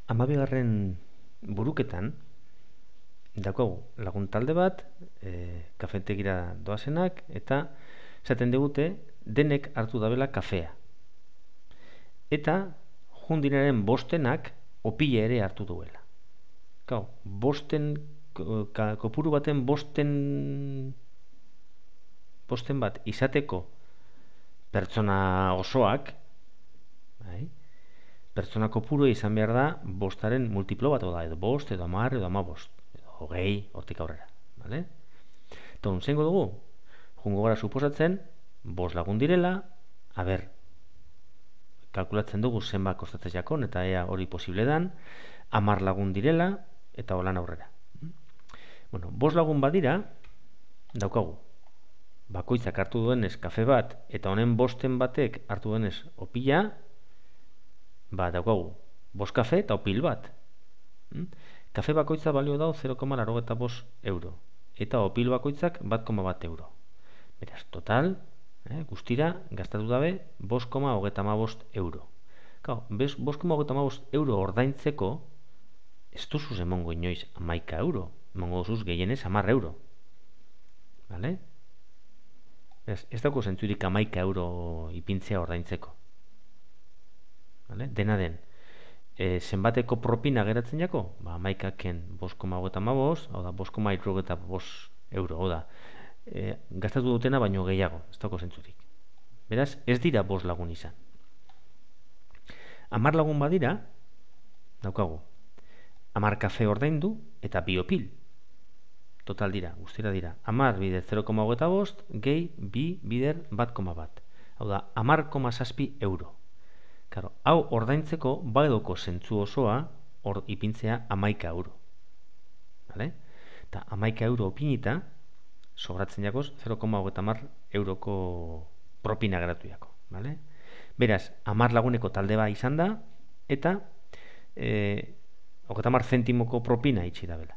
Hamabigarren buruketan, daukagu lagun talde bat, kafetegira doazenak, eta esaten digute denek hartu dabela kafea. Eta jundinaren bostenak opila ere hartu duela. Gau, kopuru baten bosten bat izateko pertsona osoak, pertsona kopuru izan behar da bostaren multiplo bat, edo bost, edo 10, edo 15, edo 20, hortik aurrera. Eta zein dugu? Jungo gara suposatzen, bost lagun direla, kalkulatzen dugu zenbat kostatzen jakon, eta ea hori posible dan, 10 lagun direla, eta holan aurrera. Bost lagun badira, daukagu, bakoitzak hartu duenez kafe bat, eta honen bosten batek hartu duenez opila, daukagu, bost kafe eta opil bat. Kafe bakoitza balio dau 0,85 euro, eta opil bakoitzak 1,1 euro. Beraz, total, guztira, gastatu dabe, 5,35 euro. 5,35 euro ordaintzeko, ez duzuz emongo inoiz 11 euro, emongo duzuz gehienez 10 euro. Ez dauko zentzurik 11 euro ipintzea ordaintzeko. Dena den, zenbateko propina geratzen jako? 11ken 5,35, hau da, 5,35 euro, hau da, gastatu dutena baino gehiago, ez dauko zentzurik. Beraz, ez dira 5 lagun izan. 10 lagun badira, daukagu, 10 kafe ordaindu eta 2 opil. Total dira, guztira dira, 10 bider 0,25, gehi 2 bider 1,1. Hau da, 10,7 euro. Hau ordaintzeko badoko zentzu osoa ipintzea 11 euro. Eta 11 euro opinita, sobratzen jakoz 0,30 euroko propina geratu jako. Beraz, 10 laguneko talde bat izan da, eta 30 zentimoko propina itxi da bela.